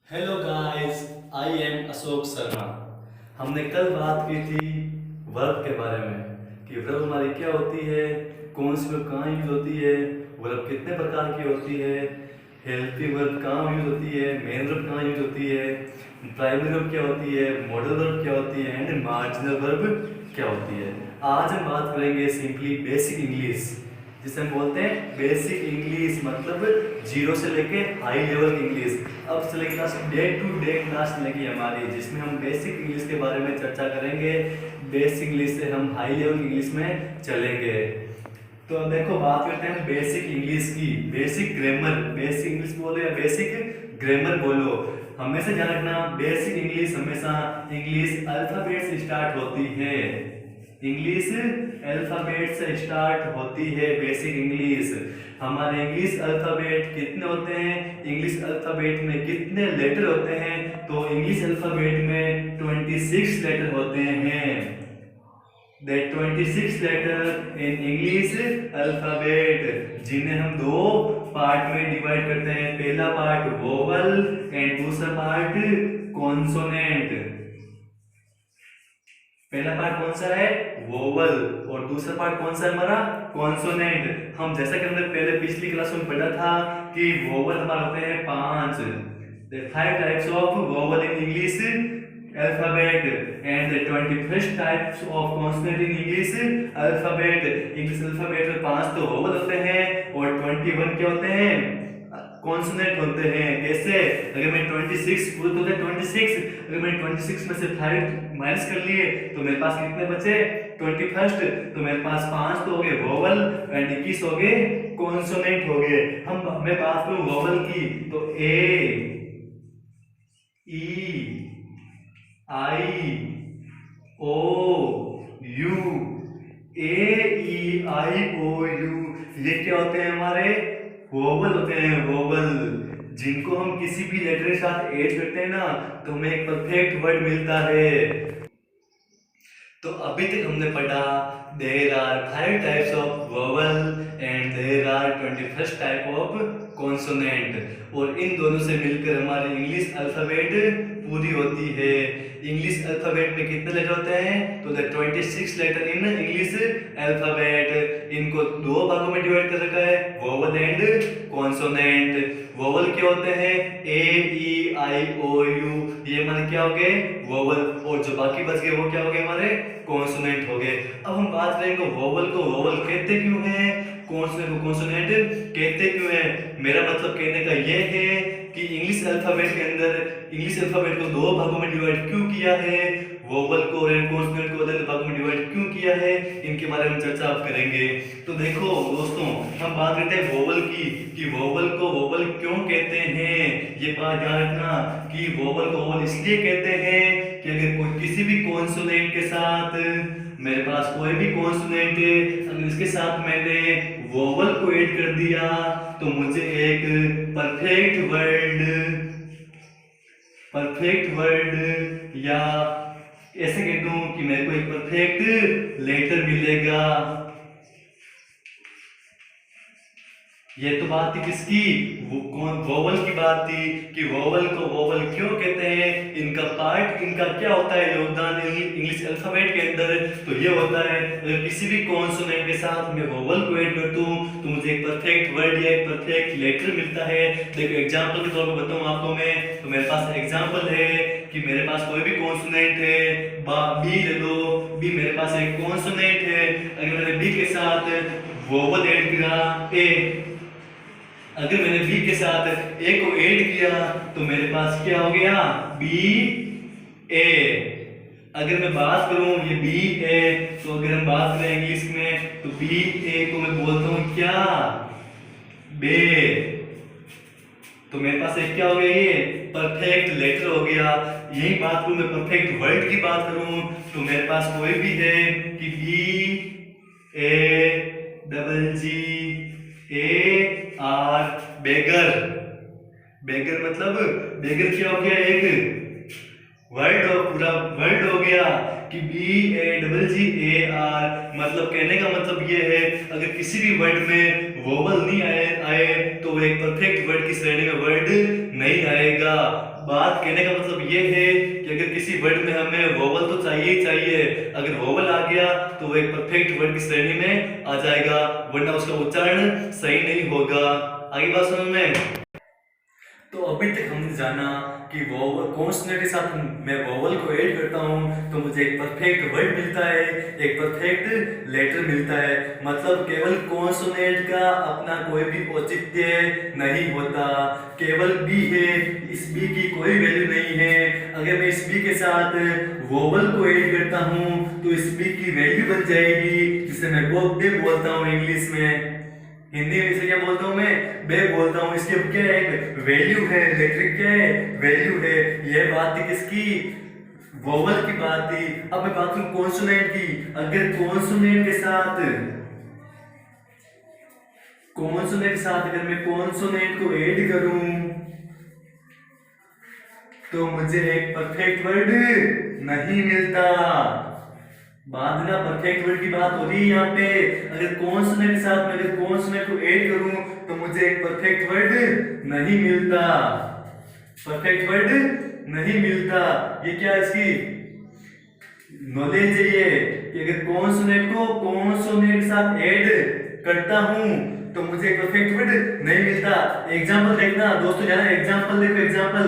Hello guys, I am Ashok Sharma. हमने कल बात की थी वर्ब के बारे में कि वर्ब हमारी क्या होती है, कौन सी वर्ब कहाँ यूज होती है, वर्ब कितने प्रकार की होती है, हेल्पी वर्ब कहाँ यूज होती है, मेन वर्ब कहाँ यूज होती है, प्राइमरी वर्ब क्या होती है, मॉडल वर्ब क्या होती है एंड मार्जिनल वर्ब क्या होती है। आज हम बात करेंगे सिंपली बेसिक इंग्लिश, जिसे हम बोलते हैं बेसिक इंग्लिश, मतलब जीरो से लेके हाई लेवल की इंग्लिश। अब चलेगी class day to day class चलेगी हमारी, जिसमें हम बेसिक इंग्लिश के बारे में चर्चा करेंगे। बेसिक इंग्लिश से हम हाई लेवल इंग्लिश में चलेंगे। तो अब देखो, बात करते हैं बेसिक इंग्लिश की। बेसिक ग्रामर, बेसिक इंग्लिश बोलो या बेसिक ग्रामर बोलो, हमेशा ध्यान रखना बेसिक इंग्लिश हमेशा इंग्लिश अल्फाबेट से स्टार्ट होती है। इंग्लिश अल्फाबेट से स्टार्ट होती है बेसिक इंग्लिश। हमारे इंग्लिश अल्फाबेट कितने होते हैं, इंग्लिश अल्फाबेट में कितने लेटर होते हैं, तो इंग्लिश अल्फाबेट में 26 लेटर होते हैं। That 26 letter in English alphabet, जिन्हें हम दो पार्ट में डिवाइड करते हैं। पहला पार्ट वोवल एंड दूसरा पार्ट कॉन्सोनेंट। पहला पार्ट कौन सा है, वोवल, और दूसरा पार्ट कौन सा है हमारा, कॉन्सोनेंट। हम जैसा कि हमने पहले पिछली क्लास में पढ़ा था कि वोवल हमारे होते हैं 5, 5 types of vowel in English alphabet and the 21st types of consonant in English alphabet। English alphabet में 5 तो वोवल होते हैं और 21 क्या होते हैं, कॉन्सोनेंट होते हैं। कैसे, अगर मैं 26 पूरे तो 26, अगर मैं 26 में से 5 माइनस कर लिए तो मेरे पास कितने बचे, 21st, तो मेरे पास 5 तो हो गए वोवल एंड 21 हो गए कॉन्सोनेंट हो गए। मैं बात करूं वोवल की तो ए, ई, आई, ओ, you, A, E, I, O, you, ये क्या होते हैं हमारे, वोवल होते हैं। वोवल जिनको हम किसी भी लेटर के साथ ऐड करते हैं ना तो हमें एक परफेक्ट वर्ड मिलता है। तो अभी तक हमने पढ़ा there are 5 types of vowel and there are 21st type of consonant, और इन दोनों से मिलकर हमारी इंग्लिश अल्फाबेट पूरी होती है। इंग्लिश अल्फाबेट में कितने लेटर होते हैं, तो the 26 letter in English alphabet. इनको दो भागों में डिवाइड कर रखा है, वोवल एंड कॉन्सोनेंट। वोवल क्या होते हैं, ए, ई, आई, ओ, यू, ये मान क्या हो गए, वोवल, और जो बाकी बच गए वो क्या हो गए हमारे, कॉन्सोनेंट हो गए। अब हम बात करेंगे वोवल को वोवल कहते क्यों हैं, कॉन्सोनेंट को कॉन्सोनेंट कहते क्यों हैं। मेरा मतलब कहने का ये है कि इंग्लिश अल्फाबेट के अंदर इंग्लिश अल्फाबेट को दो भागों में डिवाइड क्यों किया है, वोवल को और कॉन्सोनेंट को अलग भागों में डिवाइड क्यों किया है, इनके बारे में चर्चा आप करेंगे। तो देखो दोस्तों, हम बात करते हैं वोवल की कि वोवल को वोवल क्यों कहते हैं। ये बात ध्यान रखना कि वोवल को वोवल इसलिए कहते हैं कि अगर कोई किसी भी कॉन्सोनेंट के साथ, मेरे पास कोई भी कॉन्सोनेंट है, अगर इसके साथ मैंने वोवल को ऐड कर दिया तो मुझे एक परफेक्ट वर्ड या ऐसे कह दूं कि मेरे को एक परफेक्ट लेटर मिलेगा। ये तो बात थी किसकी, वोवल की बात थी कि वोवल को वोवल क्यों कहते हैं, इनका पार्ट, इनका क्या होता है योगदान इंग्लिश अल्फाबेट के अंदर। तो ये होता है अगर किसी भी कॉन्सोनेंट के साथ मैं वोवल को ऐड कर दूं तो मुझे एक परफेक्ट वर्ड या एक परफेक्ट लेटर मिलता है। देखो एग्जांपल के तौर पर बताऊं आपको मैं, तो मेरे पास एग्जांपल है कि मेरे पास कोई भी कॉन्सोनेंट है, बी ले लो, बी मेरे पास एक कॉन्सोनेंट है। अगर मैंने बी के साथ वोवल ऐड किया ए, अगर मैंने बी के साथ ए को ऐड किया तो मेरे पास क्या हो गया, बी ए। अगर मैं बात करूं ये बी ए, तो अगर हम बात करें इंग्लिश में तो बी ए को मैं बोलता हूं क्या, बे। तो मेरे पास एक क्या हो गया, ये परफेक्ट लेटर हो गया। यही बात करूं मैं परफेक्ट वर्ड की बात करूं तो मेरे पास कोई भी है कि B A double G A R, beggar. Beggar मतलब बेगर क्या हो गया, एक वर्ड, पूरा वर्ड हो गया कि B A double G A R. मतलब कहने का मतलब ये है अगर किसी भी वर्ड में वोवल नहीं आए तो एक परफेक्ट वर्ड की श्रेणी में वर्ड नहीं आएगा। बात कहने का मतलब ये है कि अगर किसी वर्ड में हमें वोवल तो चाहिए ही चाहिए, अगर वोवल आ गया तो वो एक परफेक्ट वर्ड की श्रेणी में आ जाएगा, वरना उसका उच्चारण सही नहीं होगा। आगे बात समझ में? तो अभी तक हमने जाना कि वोवल कॉन्सोनेंट के साथ मैं वोवल को ऐड करता हूँ तो मुझे एक परफेक्ट वर्ड मिलता है, एक परफेक्ट लेटर मिलता है। मतलब केवल कॉन्सोनेंट का अपना कोई भी औचित्य नहीं होता, केवल बी है, इस बी की कोई वैल्यू नहीं है। अगर मैं इस बी के साथ वोवल को ऐड करता हूँ तो इस बी की वैल्यू बन जाएगी, जिसे मैं बे बोलता हूँ इंग्लिश में। हिंदी में इसे क्या बोलता हूँ मैं? बे बोलता हूँ। इसके क्या है? एक वैल्यू है, लेटर क्या है? वैल्यू है। यह बात थी किसकी? वोवल की बात थी। अब मैं बात करूं कॉन्सोनेंट की। अगर कॉन्सोनेंट के साथ अगर मैं कॉन्सोनेंट को ऐड करूं तो मुझे एक परफेक्ट वर्ड नहीं मिलता। बाद में परफेक्ट वर्ड की बात हो रही है यहाँ पे। अगर कॉन्सोनेंट के साथ मैं अगर कॉन्सोनेंट को ऐड करूं तो मुझे एक परफेक्ट वर्ड नहीं मिलता, परफेक्ट वर्ड नहीं मिलता। ये क्या इसकी नॉलेज है ये कि अगर कॉन्सोनेंट को कॉन्सोनेंट के साथ ऐड करता हूं तो मुझे परफेक्ट वर्ड नहीं मिलता। एग्जांपल देखना दोस्तों, जाना एग्जांपल देखो। एग्जांपल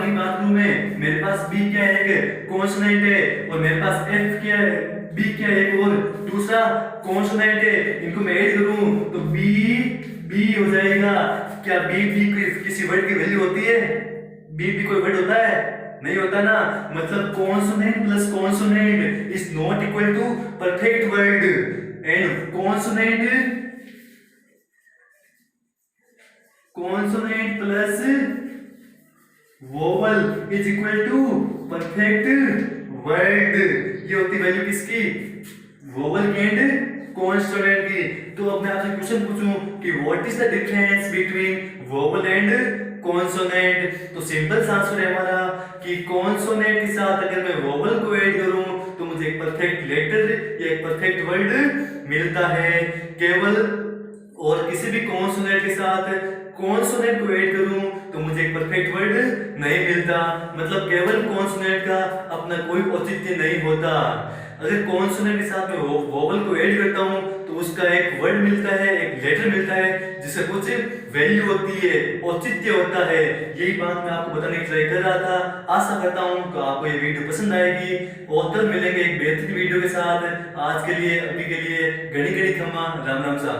की बात करूं मैं, मेरे पास बी क्या है? एक कॉन्सोनेंट है, और मेरे पास एफ क्या है? बी क्या है? एक और दूसरा कॉन्सोनेंट है। इनको मैं ऐड करूं तो बी बी हो जाएगा। क्या बी किसी वर्ड की वैल्यू होती है? बी कोई वर्ड होता है? नहीं होता ना। मतलब consonant plus consonant is not equal to perfect word, and consonant plus vowel is equal to perfect word. ये होती वैल्यू किसकी? वोवल एंड कॉन्सोनेंट की। तो अब मैं आपसे क्वेश्चन पूछूं कि what is the difference between vowel and consonant? तो सिंपल आंसर है हमारा कि कॉन्सोनेंट के साथ अगर मैं वोवल को ऐड करूं तो मुझे एक परफेक्ट लेटर या एक परफेक्ट वर्ड मिलता है केवल, और किसी भी कॉन्सोनेंट के साथ कॉन्सोनेंट को ऐड करूं तो मुझे एक परफेक्ट वर्ड नहीं मिलता। मतलब केवल कॉन्सोनेंट का अपना कोई औचित्य नहीं होता। अगर कॉन्सोनेंट के साथ मैं वोवल को ऐड करता हूं तो उसका एक वर्ड मिलता है, एक लेटर मिलता है, जिसका कुछ वैल्यू होती है, औचित्य होता है। यही बात मैं आपको बताने की ट्राई कर रहा था। आशा करता हूं कि आपको ये वीडियो पसंद आएगी, और तब मिलेंगे एक बेहतरीन वीडियो के साथ। आज के लिए, अभी के लिए, घड़ी घड़ी खम्मा, राम राम सा।